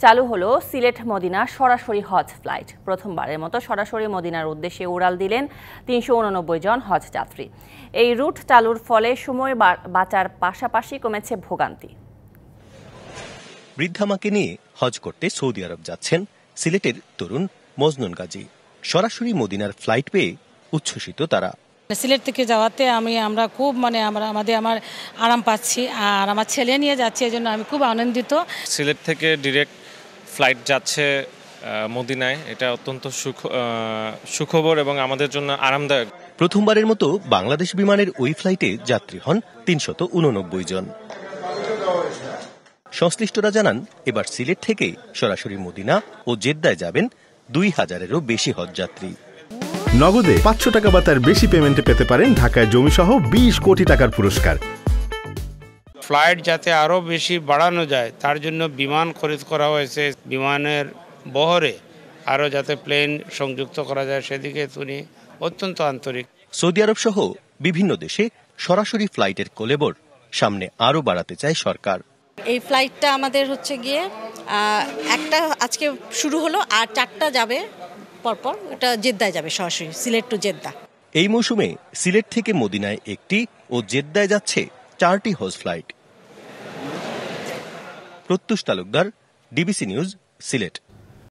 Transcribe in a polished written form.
চালু হলো সিলেট মদিনা সরাসরি হজ ফ্লাইট। প্রথমবারের মতো সরাসরি মদিনার উদ্দেশ্যে উড়াল দিলেন ৩৮৯ জন হজ যাত্রী। এই রুট চালুর ফলে সময় বাঁচার পাশাপাশি কমেছে ভোগান্তি। বৃদ্ধা মাকে নিয়ে হজ করতে সৌদি আরব যাচ্ছেন সিলেটের তরুণ মজনুন গাজী। সরাসরি মদিনার ফ্লাইট পেয়ে উচ্ছ্বসিত তারা। সিলেট থেকে যাওয়াতে আমরা খুব আমার আরাম পাচ্ছি, আর আমার ছেলে নিয়ে যাচ্ছে, এই জন্য আমি খুব আনন্দিত। সিলেট থেকে ডিরেক্ট ফ্লাইট যাচ্ছে মদিনায়, এটা অত্যন্ত সুখবর এবং আমাদের জন্য আরামদায়ক। প্রথমবারের মতো বাংলাদেশ বিমানের ওই ফ্লাইটে যাত্রী হন ৩৮৯ জন। সংশ্লিষ্টরা জানান, এবার সিলেট থেকে সরাসরি মদিনা ও জেদ্দায় যাবেন ২,০০০-এরও বেশি হজ যাত্রী। নগদে ৫০০ টাকা বা তার বেশি পেমেন্টে পেতে পারেন ঢাকায় জমিসহ ২০ কোটি টাকার পুরস্কার। ফ্লাইট যাতে আরও বেশি বাড়ানো যায় তার জন্য বিমান খরিদ করা হয়েছে। বিমানের বহরে আরও যাতে প্লেন সংযুক্ত করা যায় সেদিকে তিনি অত্যন্ত আন্তরিক। সৌদি আরব সহ বিভিন্ন দেশে সরাসরি ফ্লাইটের কোলেবর সামনে আরও বাড়াতে চায় সরকার। এই ফ্লাইটটা আমাদের গিয়ে একটা আজকে শুরু হলো, আর 4টা যাবে পরপর, এটা জেদ্দায় যাবে, সরাসরি সিলেট টু জেদ্দা। এই মৌসুমে সিলেট থেকে মদিনায় একটি ও জেদ্দায় যাচ্ছে 4টি হজ flight. Pratyush Talukdar, DBC news, Sylhet.